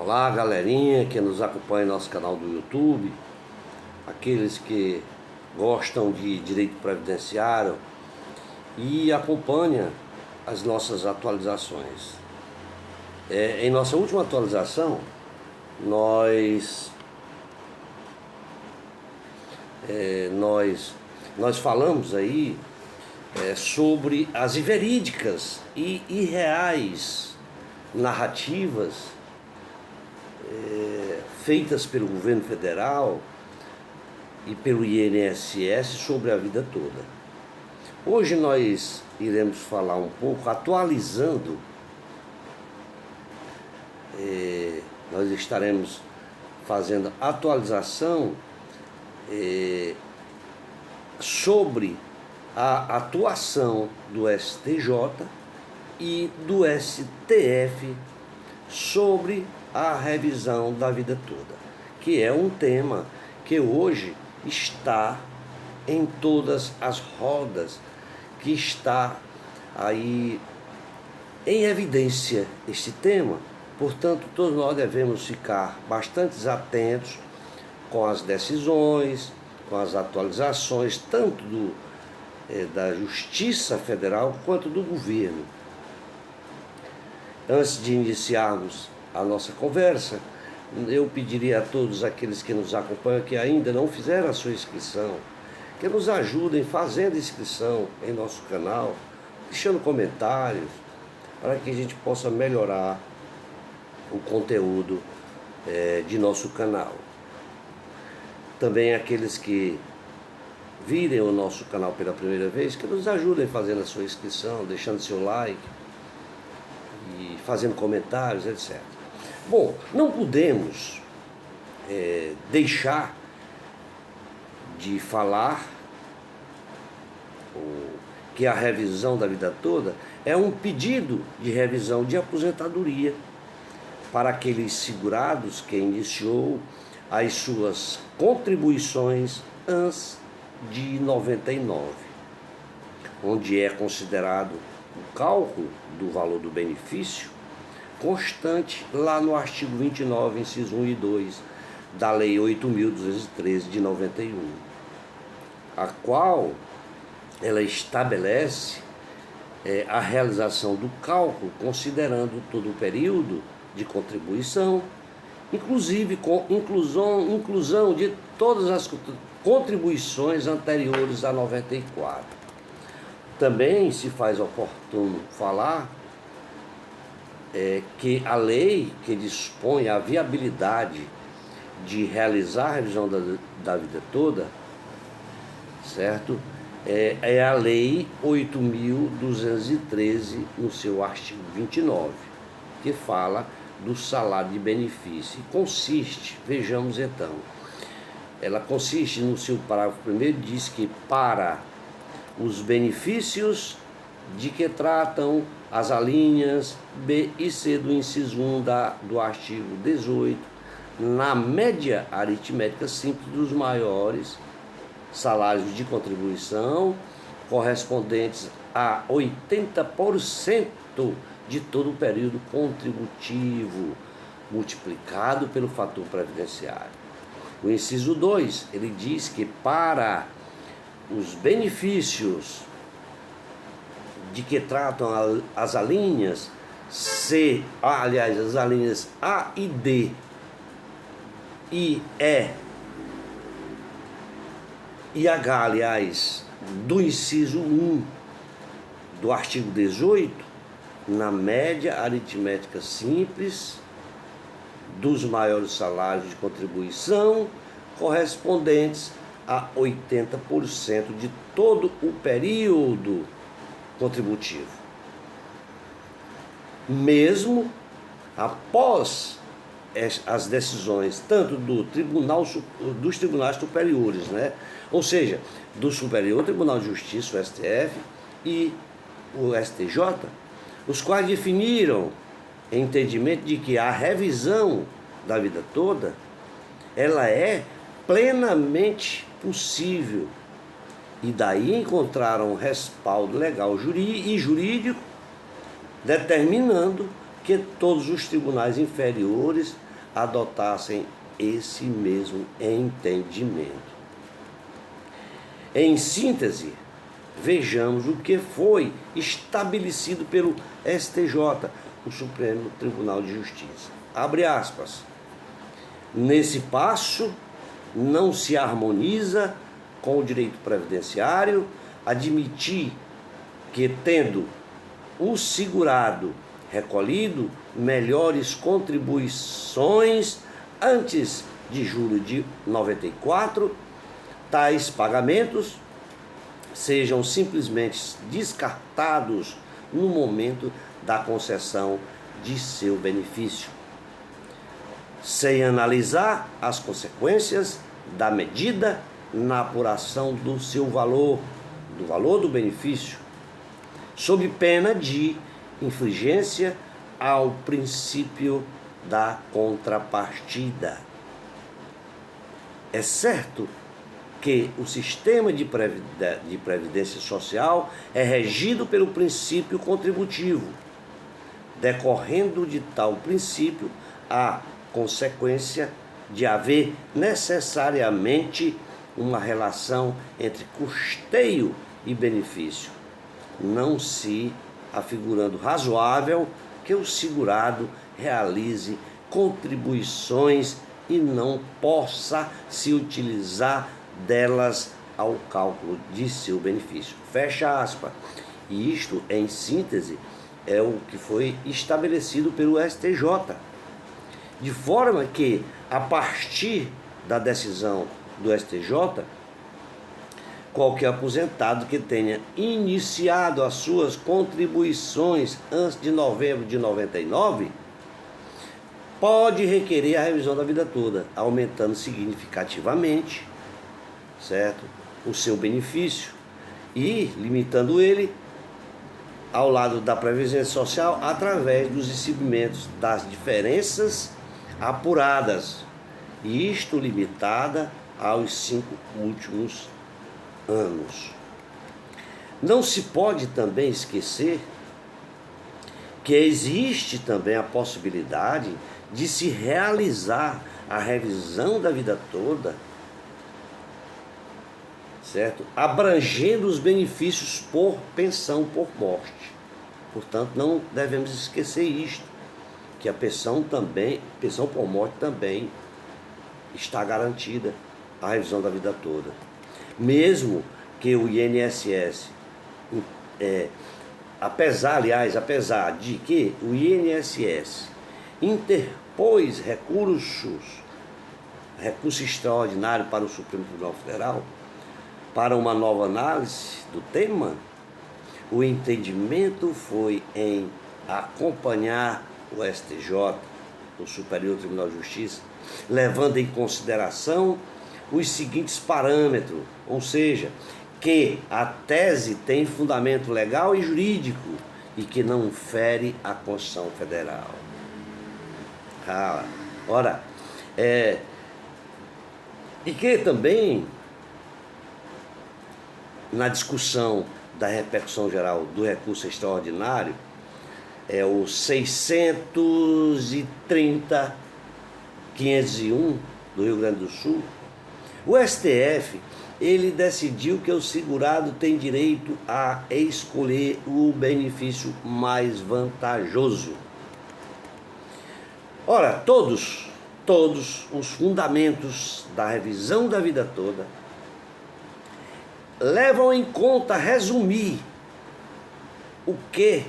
Olá, galerinha que nos acompanha em nosso canal do YouTube, aqueles que gostam de direito previdenciário e acompanham as nossas atualizações. Em nossa última atualização, nós falamos aí sobre as inverídicas e irreais narrativas feitas pelo governo federal e pelo INSS sobre a vida toda. Hoje nós iremos falar um pouco, atualizando, nós estaremos fazendo atualização sobre a atuação do STJ e do STF sobre a revisão da vida toda, que é um tema que hoje está em todas as rodas, que está aí em evidência este tema. Portanto, todos nós devemos ficar bastante atentos com as decisões, com as atualizações, tanto da Justiça Federal quanto do governo. Antes de iniciarmos a nossa conversa, eu pediria a todos aqueles que nos acompanham que ainda não fizeram a sua inscrição, que nos ajudem fazendo inscrição em nosso canal, deixando comentários, para que a gente possa melhorar o conteúdo de nosso canal. Também aqueles que virem o nosso canal pela primeira vez, que nos ajudem fazendo a sua inscrição, deixando seu like e fazendo comentários, etc. Bom, não podemos deixar de falar que a revisão da vida toda é um pedido de revisão de aposentadoria para aqueles segurados que iniciou as suas contribuições antes de 99, onde é considerado o cálculo do valor do benefício constante lá no artigo 29, inciso 1 e 2 da Lei 8.213 de 91, a qual ela estabelece a realização do cálculo considerando todo o período de contribuição, inclusive com inclusão de todas as contribuições anteriores a 94. Também se faz oportuno falar que a lei que dispõe a viabilidade de realizar a revisão da vida toda, certo? É a Lei 8.213, no seu artigo 29, que fala do salário de benefício. E consiste, vejamos então, ela consiste no seu parágrafo primeiro, diz que para os benefícios de que tratam as alíneas B e C do inciso 1 do artigo 18, na média aritmética simples dos maiores salários de contribuição correspondentes a 80% de todo o período contributivo multiplicado pelo fator previdenciário. O inciso 2, ele diz que para os benefícios de que tratam as alíneas C, aliás, as alíneas A e D e E e H, aliás, do inciso 1 do artigo 18, na média aritmética simples dos maiores salários de contribuição correspondentes a 80% de todo o período contributivo, mesmo após as decisões tanto dos tribunais superiores, né? Ou seja, do Superior Tribunal de Justiça, o STF, e o STJ, os quais definiram entendimento de que a revisão da vida toda ela é plenamente possível, e daí encontraram um respaldo legal e jurídico determinando que todos os tribunais inferiores adotassem esse mesmo entendimento. Em síntese, vejamos o que foi estabelecido pelo STJ, o Supremo Tribunal de Justiça. Abre aspas. Nesse passo, não se harmoniza com o direito previdenciário admitir que, tendo o segurado recolhido melhores contribuições antes de julho de 94, tais pagamentos sejam simplesmente descartados no momento da concessão de seu benefício, sem analisar as consequências da medida na apuração do seu valor, do valor do benefício, sob pena de infringência ao princípio da contrapartida. É certo que o sistema de previdência social é regido pelo princípio contributivo. Decorrendo de tal princípio, a consequência de haver necessariamente uma relação entre custeio e benefício, não se afigurando razoável que o segurado realize contribuições e não possa se utilizar delas ao cálculo de seu benefício. Fecha aspas. E isto, em síntese, é o que foi estabelecido pelo STJ. De forma que, a partir da decisão do STJ, qualquer aposentado que tenha iniciado as suas contribuições antes de novembro de 99 pode requerer a revisão da vida toda, aumentando significativamente, certo, o seu benefício e limitando ele ao lado da Previdência Social através dos recebimentos das diferenças apuradas, e isto limitada aos 5 últimos anos. Não se pode também esquecer que existe também a possibilidade de se realizar a revisão da vida toda, certo? Abrangendo os benefícios por pensão por morte. Portanto, não devemos esquecer isto, que a pensão por morte também está garantida a revisão da vida toda. Mesmo que o INSS, apesar de que o INSS interpôs recurso extraordinário para o Supremo Tribunal Federal para uma nova análise do tema, o entendimento foi em acompanhar o STJ, o Superior Tribunal de Justiça, levando em consideração os seguintes parâmetros, ou seja, que a tese tem fundamento legal e jurídico e que não fere a Constituição Federal. E que também, na discussão da repercussão geral do recurso extraordinário, é o 630.501 do Rio Grande do Sul, o STF, ele decidiu que o segurado tem direito a escolher o benefício mais vantajoso. Ora, todos os fundamentos da revisão da vida toda levam em conta resumir o que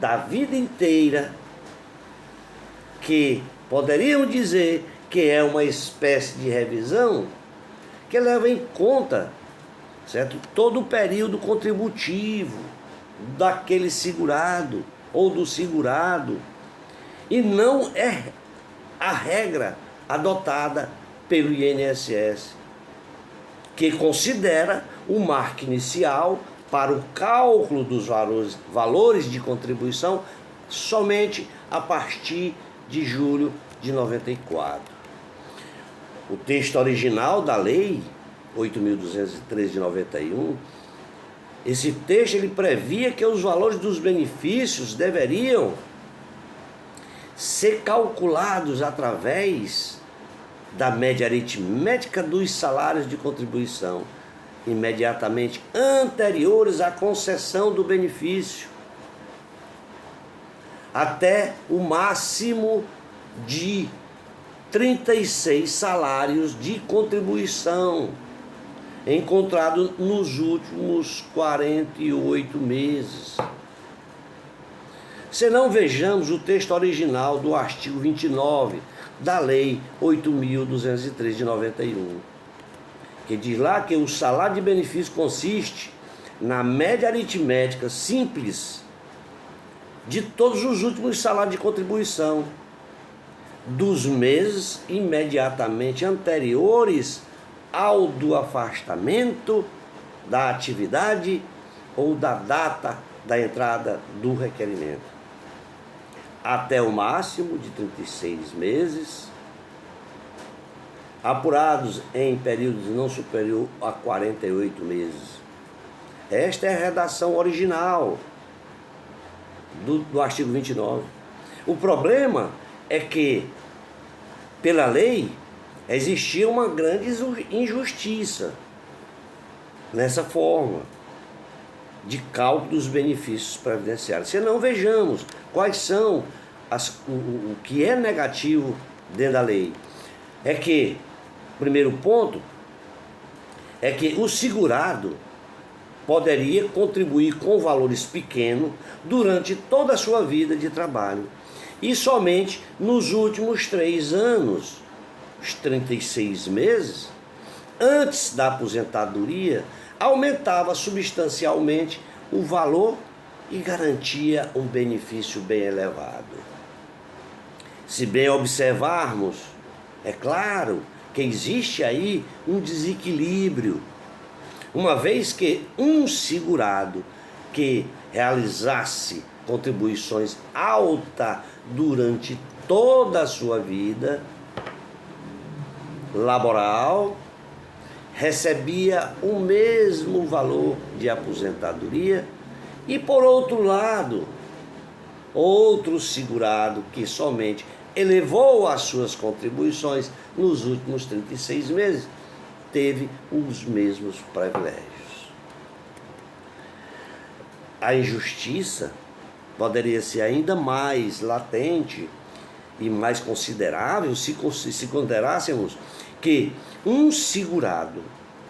da vida inteira, que poderiam dizer que é uma espécie de revisão, que leva em conta, certo, todo o período contributivo daquele segurado ou do segurado, e não é a regra adotada pelo INSS, que considera o marco inicial para o cálculo dos valores de contribuição somente a partir de julho de 94. O texto original da Lei 8.213 de 91, esse texto ele previa que os valores dos benefícios deveriam ser calculados através da média aritmética dos salários de contribuição imediatamente anteriores à concessão do benefício, até o máximo de 36 salários de contribuição encontrado nos últimos 48 meses. Se não, vejamos o texto original do artigo 29 da Lei 8.203 de 91, que diz lá que o salário de benefício consiste na média aritmética simples de todos os últimos salários de contribuição dos meses imediatamente anteriores ao do afastamento da atividade ou da data da entrada do requerimento, até o máximo de 36 meses, apurados em períodos não superior a 48 meses. Esta é a redação original do artigo 29. O problema é que, pela lei, existia uma grande injustiça nessa forma de cálculo dos benefícios previdenciários. Se não, vejamos quais são o que é negativo dentro da lei. É que, primeiro ponto, é que o segurado poderia contribuir com valores pequenos durante toda a sua vida de trabalho e somente nos últimos 3 anos, os 36 meses, antes da aposentadoria, aumentava substancialmente o valor e garantia um benefício bem elevado. Se bem observarmos, é claro que existe aí um desequilíbrio, uma vez que um segurado que realizasse contribuições altas durante toda a sua vida laboral recebia o mesmo valor de aposentadoria, e por outro lado, outro segurado que somente elevou as suas contribuições nos últimos 36 meses teve os mesmos privilégios. A injustiça poderia ser ainda mais latente e mais considerável se considerássemos que um segurado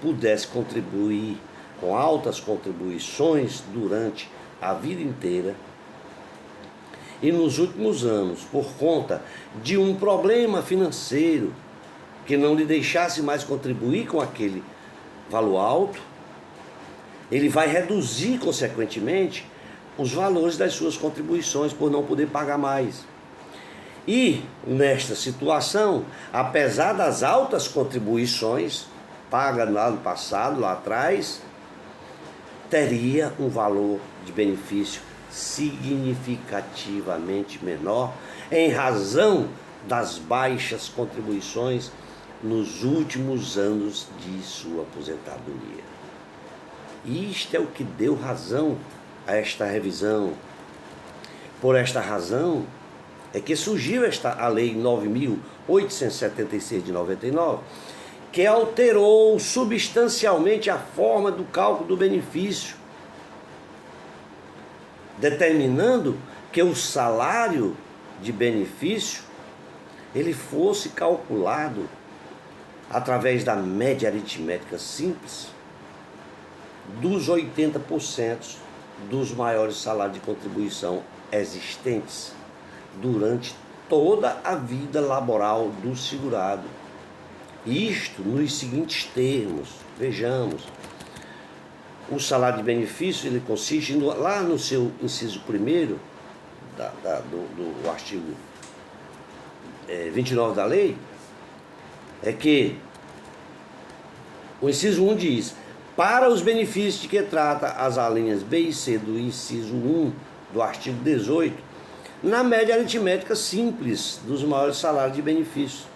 pudesse contribuir com altas contribuições durante a vida inteira e nos últimos anos, por conta de um problema financeiro que não lhe deixasse mais contribuir com aquele valor alto, ele vai reduzir, consequentemente, os valores das suas contribuições por não poder pagar mais. E, nesta situação, apesar das altas contribuições pagas lá no passado, lá atrás, teria um valor de benefício significativamente menor em razão das baixas contribuições nos últimos anos de sua aposentadoria. E isto é o que deu razão a esta revisão. Por esta razão é que surgiu a Lei 9.876 de 99, que alterou substancialmente a forma do cálculo do benefício, determinando que o salário de benefício ele fosse calculado através da média aritmética simples dos 80% dos maiores salários de contribuição existentes durante toda a vida laboral do segurado. Isto nos seguintes termos, vejamos. O salário de benefício ele consiste, lá no seu inciso 1º do artigo 29 da lei, é que o inciso 1 diz: para os benefícios de que trata as alíneas B e C do inciso 1 do artigo 18, na média aritmética simples dos maiores salários de benefício,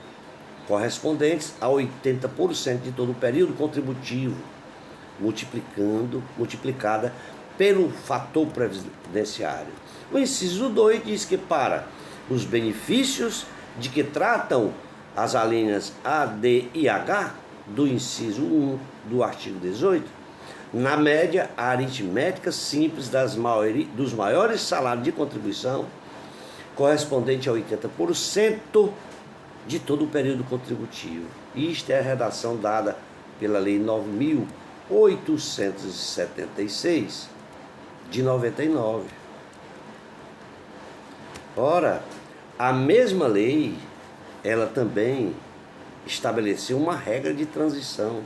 correspondentes a 80% de todo o período contributivo, multiplicada pelo fator previdenciário. O inciso 2 diz que para os benefícios de que tratam as alíneas A, D e H do inciso 1 do artigo 18, na média aritmética simples dos maiores salários de contribuição, correspondente a 80% de todo o período contributivo. Isto é a redação dada pela Lei 9.876, de 99. Ora, a mesma lei, ela também estabeleceu uma regra de transição,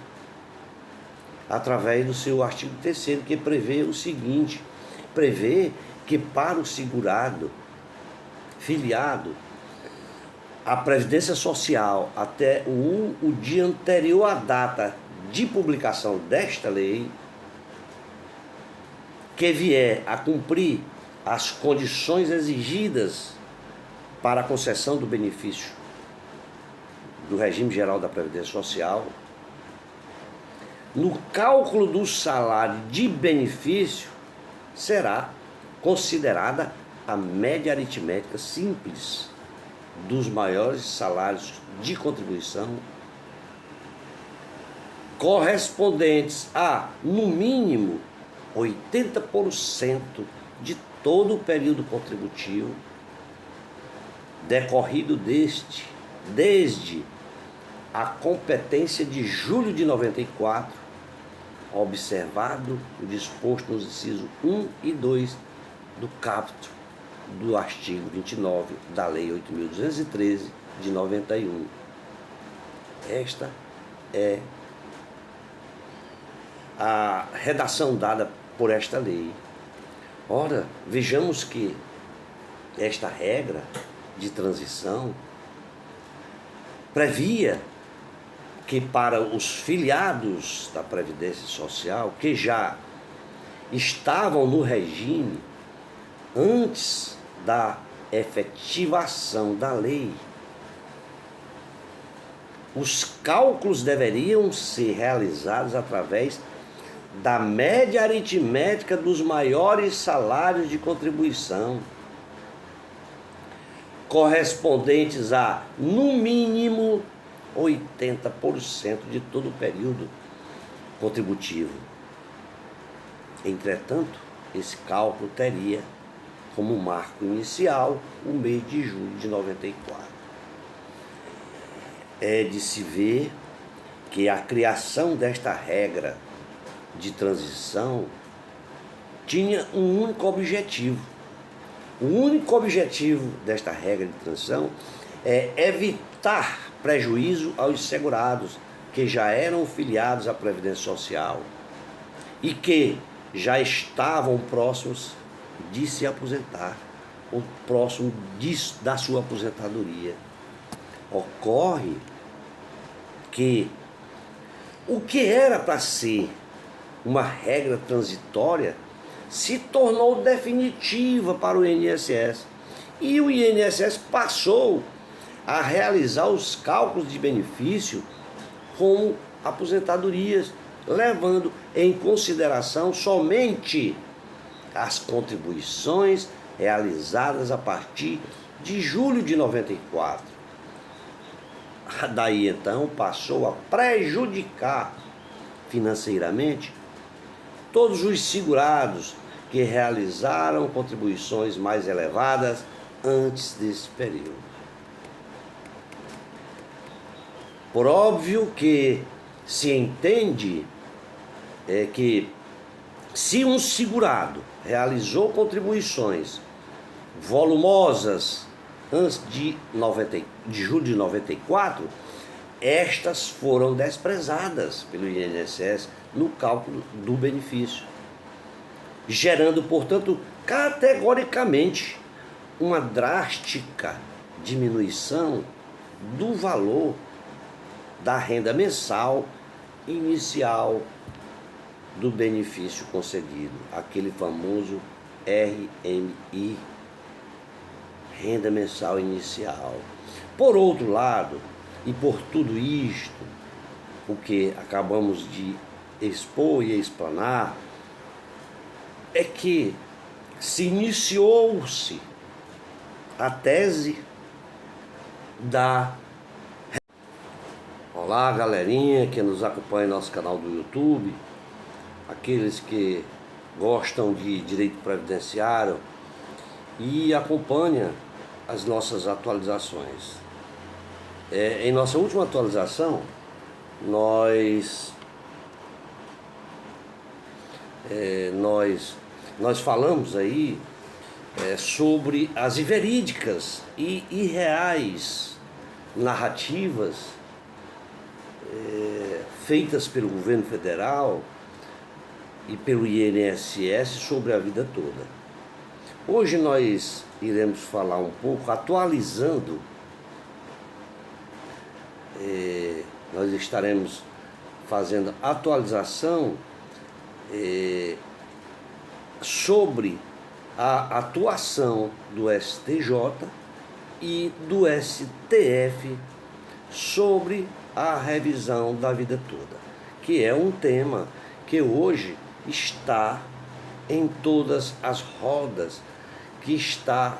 através do seu artigo 3º, que prevê o seguinte: prevê que para o segurado filiado à Previdência Social até o dia anterior à data de publicação desta lei, que vier a cumprir as condições exigidas para a concessão do benefício do regime geral da Previdência Social, no cálculo do salário de benefício será considerada a média aritmética simples dos maiores salários de contribuição, correspondentes a, no mínimo, 80% de todo o período contributivo decorrido desde a competência de julho de 94, observado o disposto nos incisos 1 e 2 do caput do artigo 29 da Lei 8.213 de 91. Esta é a redação dada por esta lei. Ora, vejamos que esta regra de transição previa que para os filiados da Previdência Social, que já estavam no regime antes da efetivação da lei, os cálculos deveriam ser realizados através da média aritmética dos maiores salários de contribuição, correspondentes a, no mínimo, 80% de todo o período contributivo. Entretanto, esse cálculo teria como marco inicial o mês de julho de 94. É de se ver que a criação desta regra de transição tinha um único objetivo. O único objetivo desta regra de transição é evitar prejuízo aos segurados que já eram filiados à Previdência Social e que já estavam próximos de se aposentar, ou próximo da sua aposentadoria. Ocorre que o que era para ser uma regra transitória se tornou definitiva para o INSS, e o INSS passou a realizar os cálculos de benefício como aposentadorias, levando em consideração somente as contribuições realizadas a partir de julho de 94. Daí então passou a prejudicar financeiramente todos os segurados que realizaram contribuições mais elevadas antes desse período. Por óbvio que se entende que se um segurado realizou contribuições volumosas antes de julho de 94, estas foram desprezadas pelo INSS no cálculo do benefício, gerando, portanto, categoricamente uma drástica diminuição do valor da renda mensal inicial do benefício concedido, aquele famoso RMI, renda mensal inicial. Por outro lado, e por tudo isto, o que acabamos de expor e explanar, é que se iniciou-se a tese da... Olá, galerinha que nos acompanha no nosso canal do YouTube, aqueles que gostam de direito previdenciário e acompanham as nossas atualizações. Em nossa última atualização, nós falamos aí sobre as inverídicas e irreais narrativas feitas pelo governo federal e pelo INSS sobre a vida toda. Hoje nós iremos falar um pouco, atualizando, nós estaremos fazendo atualização sobre a atuação do STJ e do STF sobre a revisão da vida toda, que é um tema que hoje está em todas as rodas, que está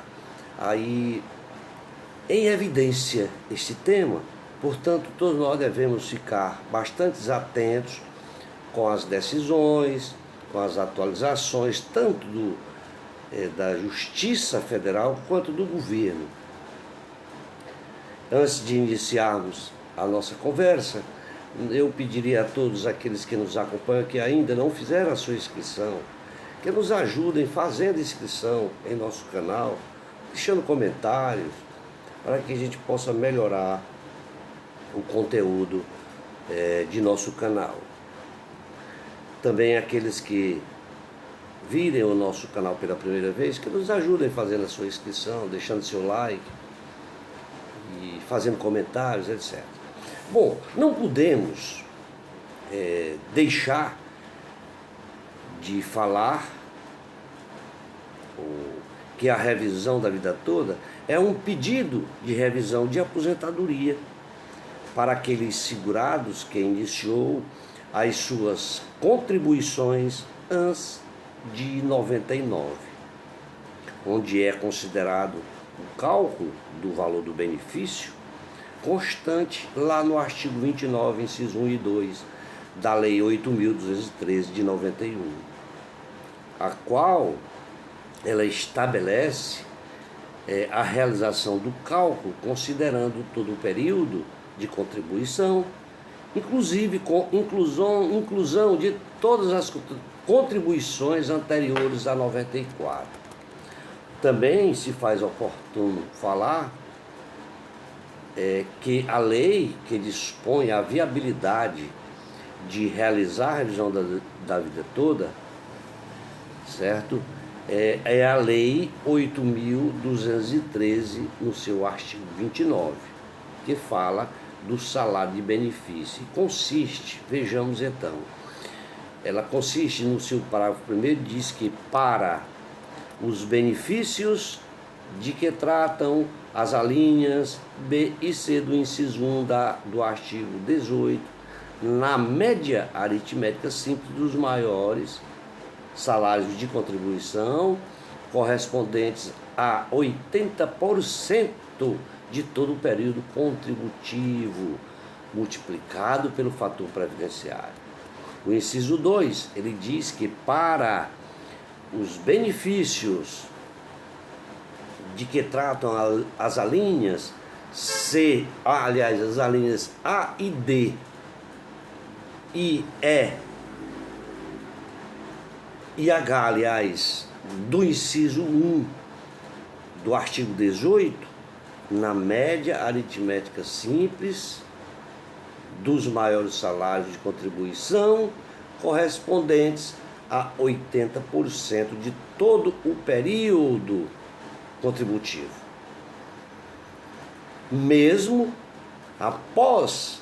aí em evidência este tema. Portanto, todos nós devemos ficar bastante atentos com as decisões, com as atualizações, tanto da Justiça Federal quanto do governo. Antes de iniciarmos a nossa conversa, eu pediria a todos aqueles que nos acompanham que ainda não fizeram a sua inscrição, que nos ajudem fazendo inscrição em nosso canal, deixando comentários, para que a gente possa melhorar o conteúdo de nosso canal. Também aqueles que virem o nosso canal pela primeira vez, que nos ajudem fazendo a sua inscrição, deixando seu like e fazendo comentários, etc. Bom, não podemos deixar de falar que a revisão da vida toda é um pedido de revisão de aposentadoria para aqueles segurados que iniciou as suas contribuições antes de 99, onde é considerado o cálculo do valor do benefício constante lá no artigo 29, inciso 1 e 2 da Lei 8.213 de 91, a qual ela estabelece a realização do cálculo considerando todo o período de contribuição, inclusive com inclusão de todas as contribuições anteriores a 94. Também se faz oportuno falar que a lei que dispõe a viabilidade de realizar a revisão da vida toda, certo? É a Lei 8.213, no seu artigo 29, que fala do salário de benefício. E consiste, vejamos então, ela consiste no seu parágrafo primeiro, diz que para os benefícios de que tratam as alíneas B e C do inciso 1 do artigo 18, na média aritmética simples dos maiores salários de contribuição correspondentes a 80% de todo o período contributivo, multiplicado pelo fator previdenciário. O inciso 2, ele diz que para os benefícios de que tratam as alíneas C, aliás, as alíneas A e D e E e H, aliás, do inciso 1 do artigo 18, na média aritmética simples dos maiores salários de contribuição correspondentes a 80% de todo o período contributivo, mesmo após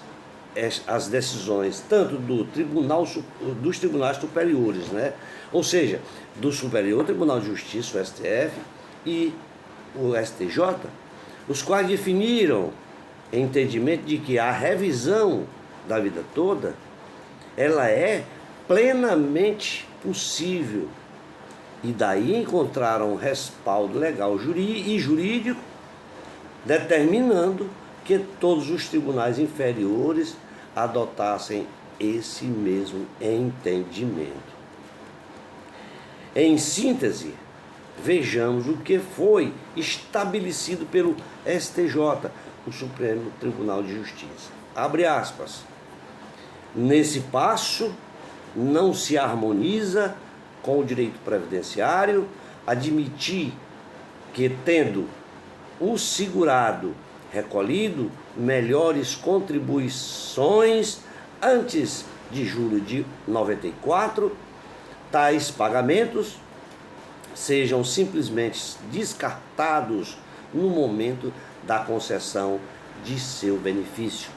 as decisões tanto dos tribunais superiores, né? Ou seja, do Superior Tribunal de Justiça, o STF, e o STJ, os quais definiram entendimento de que a revisão da vida toda, ela é plenamente possível E daí encontraram respaldo legal e jurídico, determinando que todos os tribunais inferiores adotassem esse mesmo entendimento. Em síntese, vejamos o que foi estabelecido pelo STJ, o Supremo Tribunal de Justiça. Abre aspas. Nesse passo, não se harmoniza com o direito previdenciário admitir que, tendo o segurado recolhido melhores contribuições antes de julho de 94, tais pagamentos sejam simplesmente descartados no momento da concessão de seu benefício,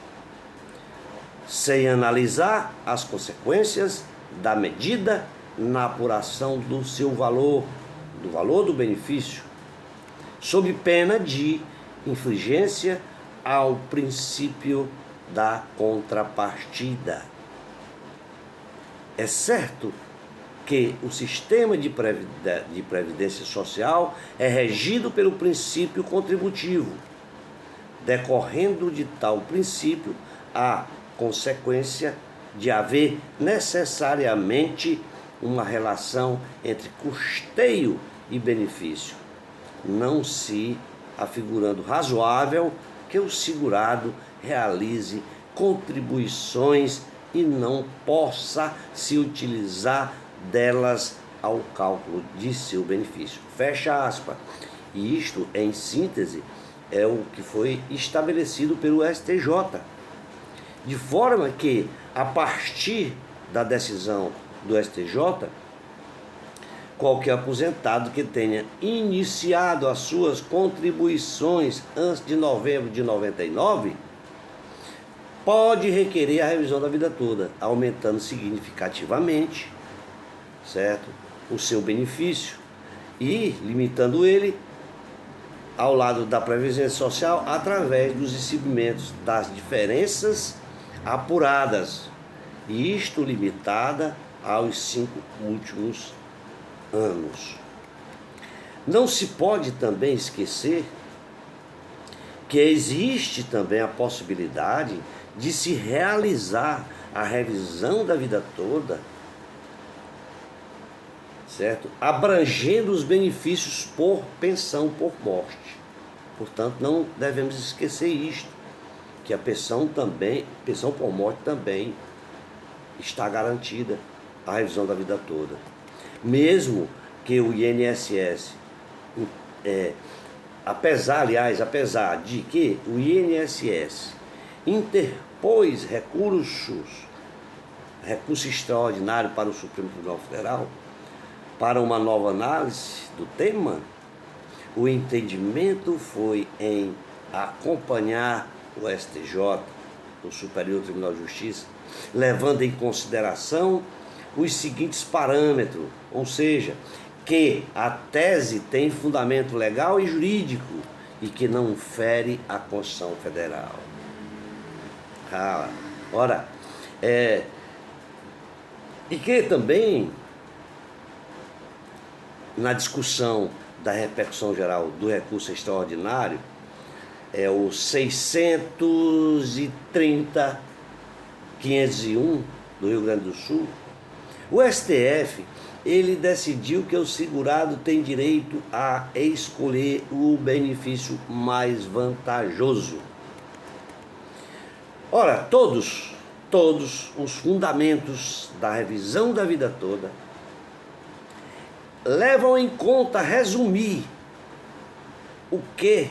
sem analisar as consequências da medida na apuração do seu valor, do valor do benefício, sob pena de infringência ao princípio da contrapartida. É certo que o sistema de previdência social é regido pelo princípio contributivo. Decorrendo de tal princípio, a consequência de haver necessariamente uma relação entre custeio e benefício, não se afigurando razoável que o segurado realize contribuições e não possa se utilizar delas ao cálculo de seu benefício. Fecha aspas. E isto, em síntese, é o que foi estabelecido pelo STJ. De forma que, a partir da decisão do STJ, qualquer aposentado que tenha iniciado as suas contribuições antes de novembro de 99 pode requerer a revisão da vida toda, aumentando significativamente, certo, o seu benefício e limitando ele ao lado da Previdência Social através dos recebimentos das diferenças apuradas, e isto limitada aos 5 últimos anos. Não se pode também esquecer que existe também a possibilidade de se realizar a revisão da vida toda, certo? Abrangendo os benefícios por pensão por morte. Portanto, não devemos esquecer isto, que a pensão por morte também está garantida a revisão da vida toda. Mesmo que o INSS, apesar de que o INSS interpôs recurso extraordinário para o Supremo Tribunal Federal para uma nova análise do tema, o entendimento foi em acompanhar o STJ, o Superior Tribunal de Justiça, levando em consideração os seguintes parâmetros, ou seja, que a tese tem fundamento legal e jurídico e que não fere a Constituição Federal. E que também, na discussão da repercussão geral do recurso extraordinário, é o 630.501 do Rio Grande do Sul, o STF, ele decidiu que o segurado tem direito a escolher o benefício mais vantajoso. Ora, todos os fundamentos da revisão da vida toda levam em conta resumir o que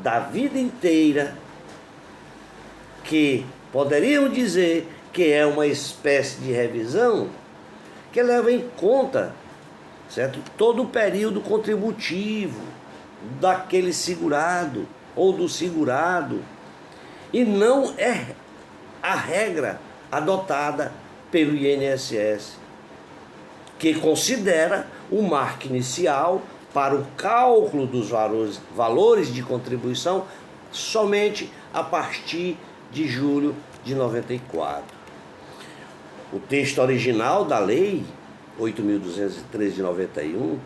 da vida inteira, que poderiam dizer que é uma espécie de revisão, que leva em conta, certo, todo o período contributivo daquele segurado ou do segurado, e não é a regra adotada pelo INSS, que considera o marco inicial para o cálculo dos valores de contribuição somente a partir de julho de 94. O texto original da lei 8.213 de 91,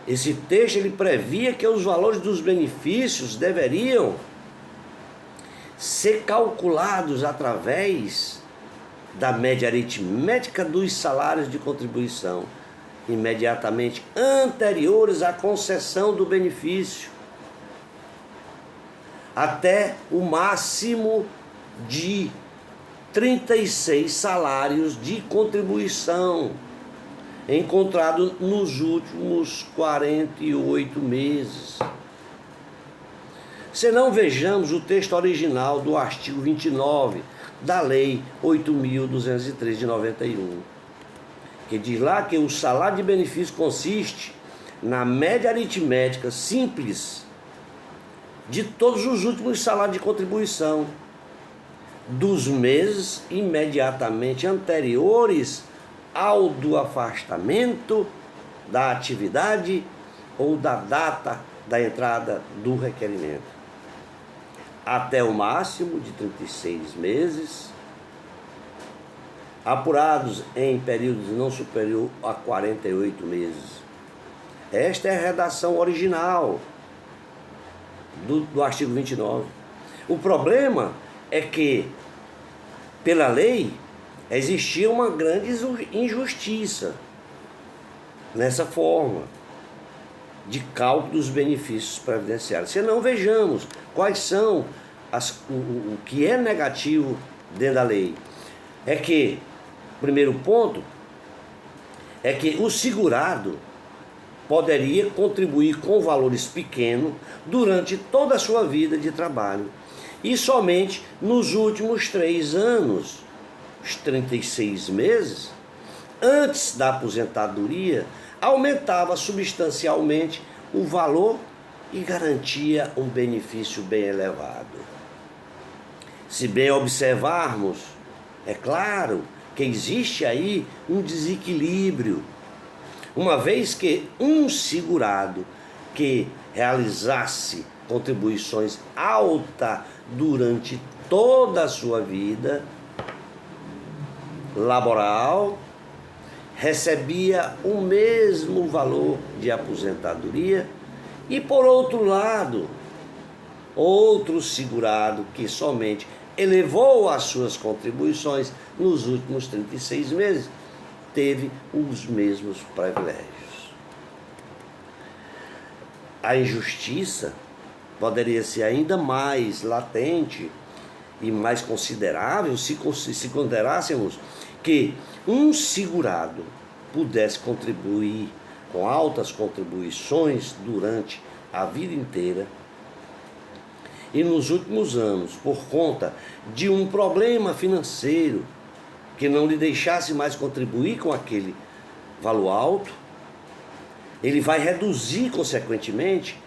esse texto ele previa que os valores dos benefícios deveriam ser calculados através da média aritmética dos salários de contribuição imediatamente anteriores à concessão do benefício, até o máximo de 36 salários de contribuição encontrado nos últimos 48 meses. Se não vejamos o texto original do artigo 29 da Lei 8.203 de 91, que diz lá que o salário de benefício consiste na média aritmética simples de todos os últimos salários de contribuição dos meses imediatamente anteriores ao do afastamento da atividade ou da data da entrada do requerimento, até o máximo de 36 meses, apurados em períodos não superior a 48 meses. Esta é a redação original do artigo 29. O problema é que, pela lei, existia uma grande injustiça nessa forma de cálculo dos benefícios previdenciários. Se não, vejamos quais são o que é negativo dentro da lei. É que, primeiro ponto, é que o segurado poderia contribuir com valores pequenos durante toda a sua vida de trabalho e somente nos últimos 3 anos, os 36 meses, antes da aposentadoria, aumentava substancialmente o valor e garantia um benefício bem elevado. Se bem observarmos, é claro que existe aí um desequilíbrio, uma vez que um segurado que realizasse contribuições altas durante toda a sua vida laboral recebia o mesmo valor de aposentadoria, e por outro lado, outro segurado que somente elevou as suas contribuições nos últimos 36 meses teve os mesmos privilégios. A injustiça poderia ser ainda mais latente e mais considerável se considerássemos que um segurado pudesse contribuir com altas contribuições durante a vida inteira e nos últimos anos, por conta de um problema financeiro que não lhe deixasse mais contribuir com aquele valor alto, ele vai reduzir, consequentemente,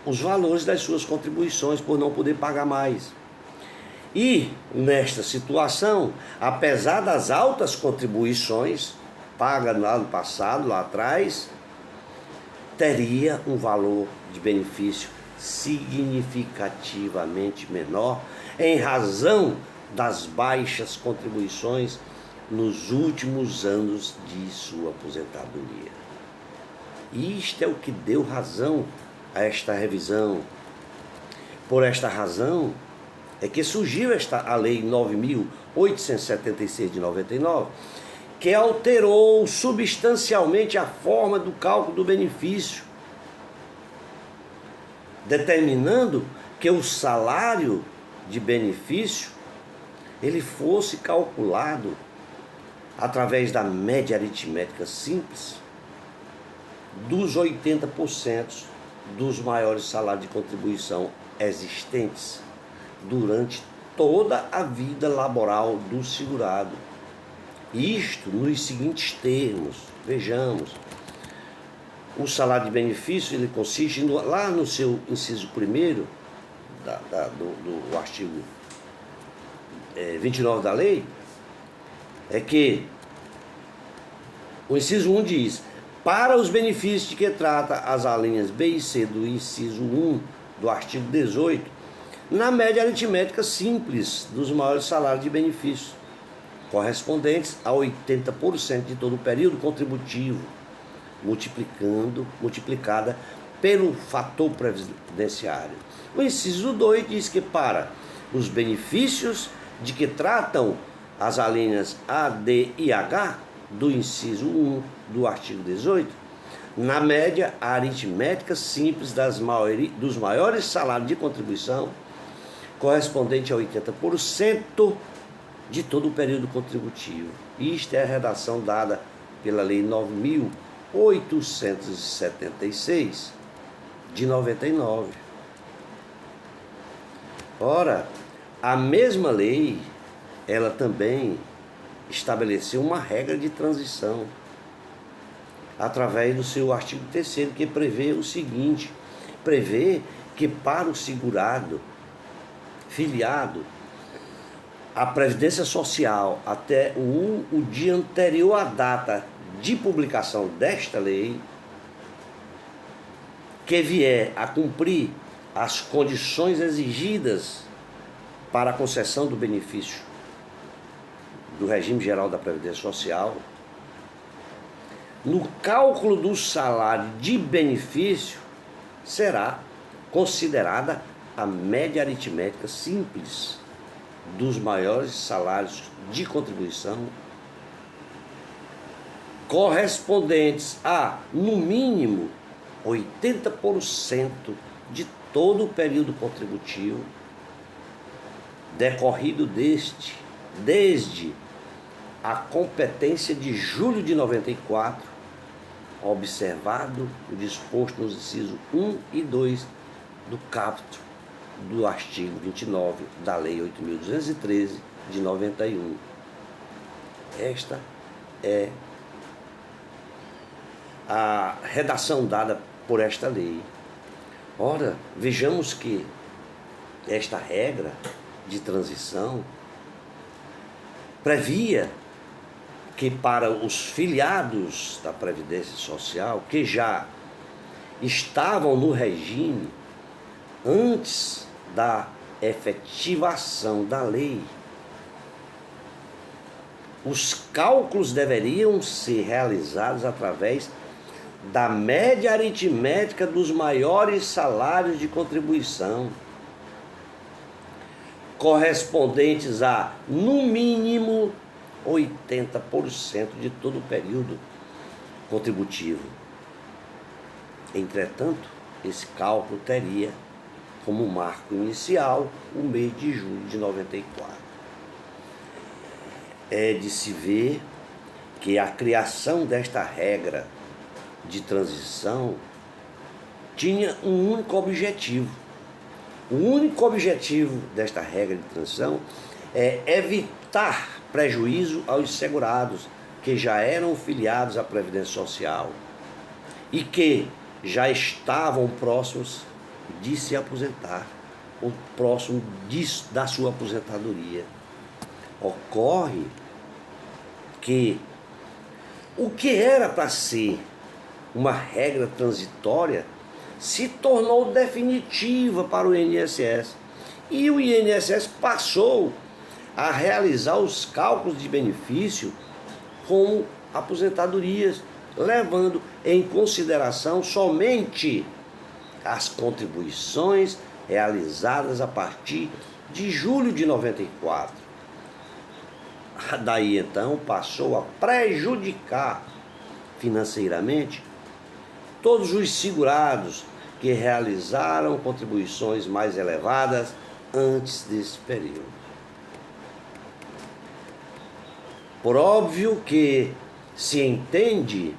os valores das suas contribuições por não poder pagar mais. E, nesta situação, apesar das altas contribuições pagas lá no passado, lá atrás, teria um valor de benefício significativamente menor em razão das baixas contribuições nos últimos anos de sua aposentadoria. Isto é o que deu razão a esta revisão. Por esta razão é que surgiu a Lei 9.876 de 99, que alterou substancialmente a forma do cálculo do benefício, determinando que o salário de benefício ele fosse calculado através da média aritmética simples dos 80% dos maiores salários de contribuição existentes durante toda a vida laboral do segurado. Isto nos seguintes termos, vejamos. O salário de benefício ele consiste lá no seu inciso 1º do artigo 29 da lei, é que o inciso 1 diz: para os benefícios de que trata as alíneas B e C do inciso 1 do artigo 18, na média aritmética simples dos maiores salários de benefício correspondentes a 80% de todo o período contributivo, multiplicada pelo fator previdenciário. O inciso 2 diz que para os benefícios de que tratam as alíneas A, D e H do inciso 1 do artigo 18, na média aritmética simples dos maiores salários de contribuição, correspondente a 80% de todo o período contributivo. Isto é a redação dada pela Lei 9.876, de 99. Ora, a mesma lei, ela também estabeleceu uma regra de transição, através do seu artigo 3º, que prevê o seguinte: prevê que para o segurado filiado à Previdência Social até o dia anterior à data de publicação desta lei, que vier a cumprir as condições exigidas para a concessão do benefício do regime geral da Previdência Social, no cálculo do salário de benefício será considerada a média aritmética simples dos maiores salários de contribuição, correspondentes a, no mínimo, 80% de todo o período contributivo decorrido desde a competência de julho de 94, observado o disposto nos incisos 1 e 2 do caput do artigo 29 da Lei 8.213 de 91. Esta é a redação dada por esta lei. Ora, vejamos que esta regra de transição previa que para os filiados da Previdência Social, que já estavam no regime antes da efetivação da lei, os cálculos deveriam ser realizados através da média aritmética dos maiores salários de contribuição, correspondentes a, no mínimo, 80% de todo o período contributivo. Entretanto, esse cálculo teria como marco inicial o mês de julho de 94. É de se ver que a criação desta regra de transição tinha um único objetivo. O único objetivo desta regra de transição é evitar prejuízo aos segurados que já eram filiados à Previdência Social e que já estavam próximos de se aposentar, ou próximo da sua aposentadoria. Ocorre que o que era para ser uma regra transitória se tornou definitiva para o INSS, e o INSS passou a realizar os cálculos de benefício como aposentadorias, levando em consideração somente as contribuições realizadas a partir de julho de 94. Daí então passou a prejudicar financeiramente todos os segurados que realizaram contribuições mais elevadas antes desse período. Por óbvio que se entende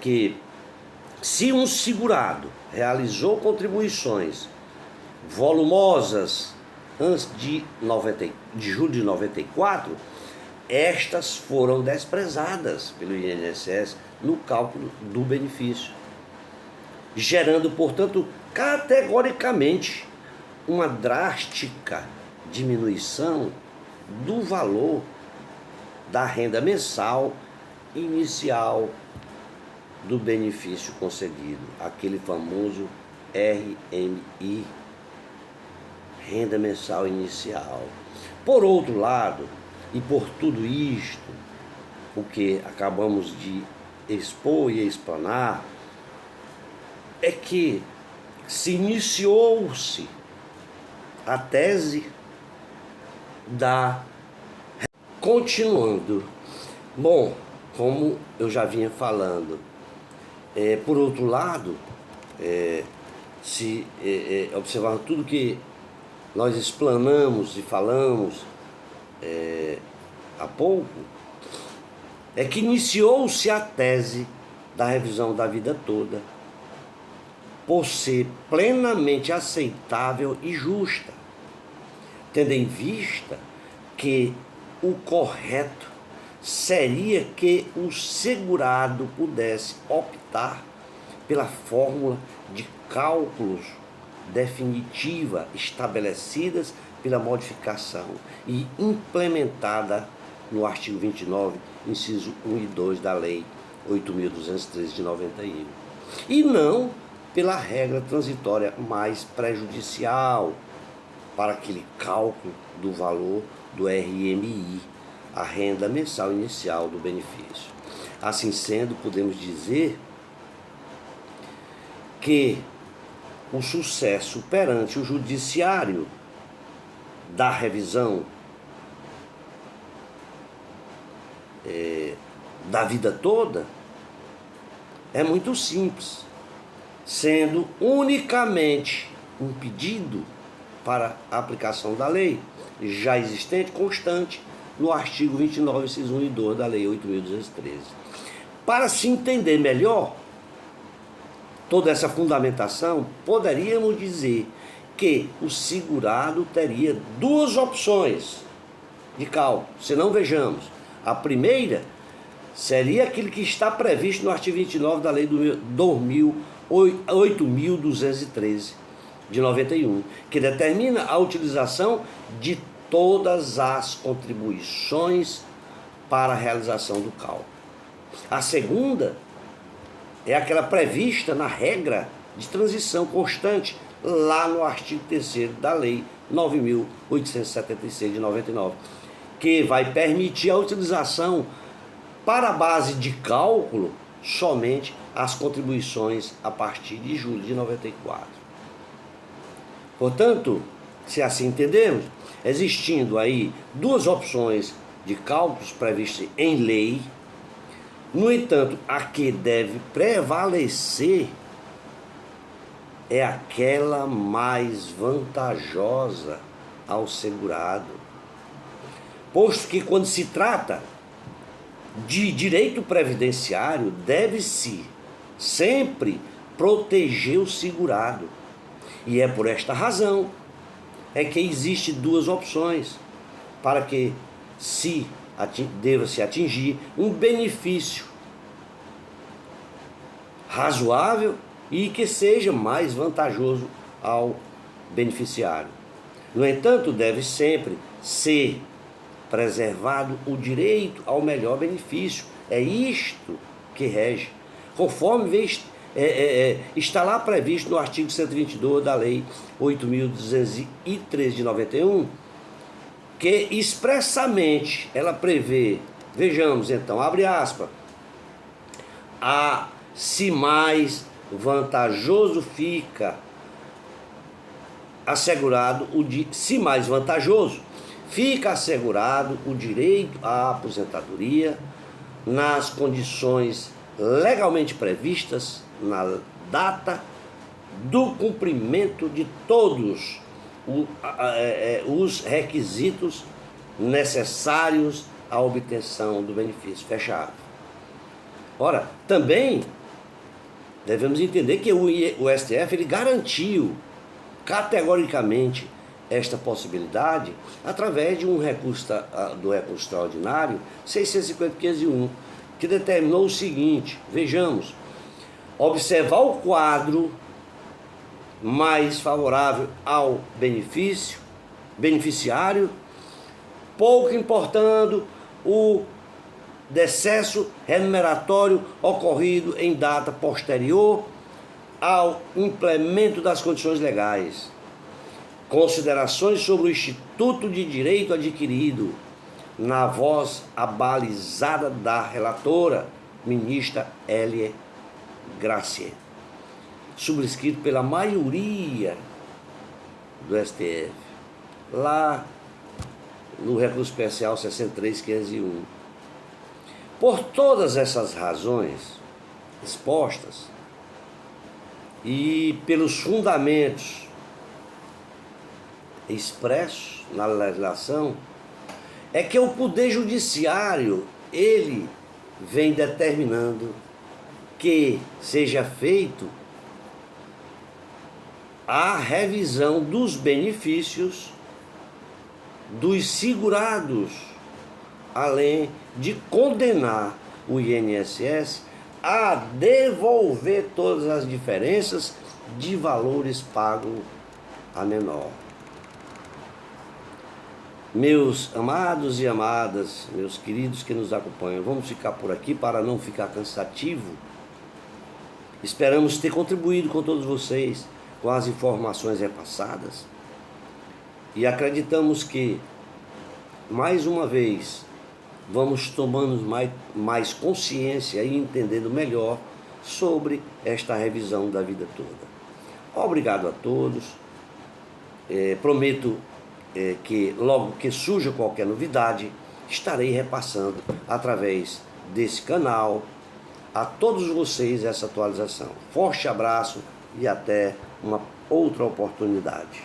que se um segurado realizou contribuições volumosas antes de julho de 94, estas foram desprezadas pelo INSS no cálculo do benefício, gerando, portanto, categoricamente uma drástica diminuição do valor da renda mensal inicial do benefício concedido, aquele famoso RMI, renda mensal inicial. Por outro lado, E por tudo isto, o que acabamos de expor e explanar, é que se iniciou-se a tese da... Continuando, bom, como eu já vinha falando, por outro lado, se observar tudo que nós explanamos e falamos há pouco, é que iniciou-se a tese da revisão da vida toda por ser plenamente aceitável e justa, tendo em vista que o correto seria que o segurado pudesse optar pela fórmula de cálculos definitiva estabelecidas pela modificação e implementada no artigo 29, inciso 1 e 2 da Lei 8.213 de 91, e não pela regra transitória mais prejudicial para aquele cálculo do valor do RMI, a renda mensal inicial do benefício. Assim sendo, podemos dizer que o sucesso perante o judiciário da revisão da vida toda é muito simples, sendo unicamente um pedido para a aplicação da lei já existente, constante, no artigo 29, inciso 1 e 2 da Lei 8.213. Para se entender melhor toda essa fundamentação, poderíamos dizer que o segurado teria duas opções de cálculo, se não vejamos. A primeira seria aquilo que está previsto no artigo 29 da Lei 8.213 de 91, que determina a utilização de todas as contribuições para a realização do cálculo. A segunda é aquela prevista na regra de transição constante, lá no artigo 3º da Lei 9.876 de 99, que vai permitir a utilização para a base de cálculo somente as contribuições a partir de julho de 94. Portanto, se assim entendermos, existindo aí duas opções de cálculos previstas em lei, no entanto, a que deve prevalecer é aquela mais vantajosa ao segurado, posto que quando se trata de direito previdenciário, deve-se sempre proteger o segurado. E é por esta razão que existe duas opções para que deva-se atingir um benefício razoável e que seja mais vantajoso ao beneficiário. No entanto, deve sempre ser preservado o direito ao melhor benefício. É isto que rege, conforme está lá previsto no artigo 122 da Lei 8.213 de 91, que expressamente ela prevê, vejamos então, abre aspas, se mais vantajoso fica assegurado fica assegurado o direito à aposentadoria nas condições legalmente previstas na data do cumprimento de todos os requisitos necessários à obtenção do benefício. Fechado. Ora, também devemos entender que o STF ele garantiu categoricamente esta possibilidade através de um recurso do recurso extraordinário 650-501, que determinou o seguinte, vejamos, observar o quadro mais favorável ao beneficiário, pouco importando o decesso remuneratório ocorrido em data posterior ao implemento das condições legais. Considerações sobre o instituto de direito adquirido, na voz abalizada da relatora, ministra Hélia Gracier, subscrito pela maioria do STF, lá no recurso especial 63.501. Por todas essas razões expostas e pelos fundamentos expressos na legislação, é que o Poder Judiciário, ele vem determinando que seja feito a revisão dos benefícios dos segurados, além de condenar o INSS a devolver todas as diferenças de valores pagos a menor. Meus amados e amadas, meus queridos que nos acompanham, vamos ficar por aqui para não ficar cansativo. Esperamos ter contribuído com todos vocês, com as informações repassadas, e acreditamos que, mais uma vez, vamos tomando mais consciência e entendendo melhor sobre esta revisão da vida toda. Obrigado a todos. Prometo que logo que surja qualquer novidade, estarei repassando através desse canal a todos vocês essa atualização. Forte abraço e até uma outra oportunidade.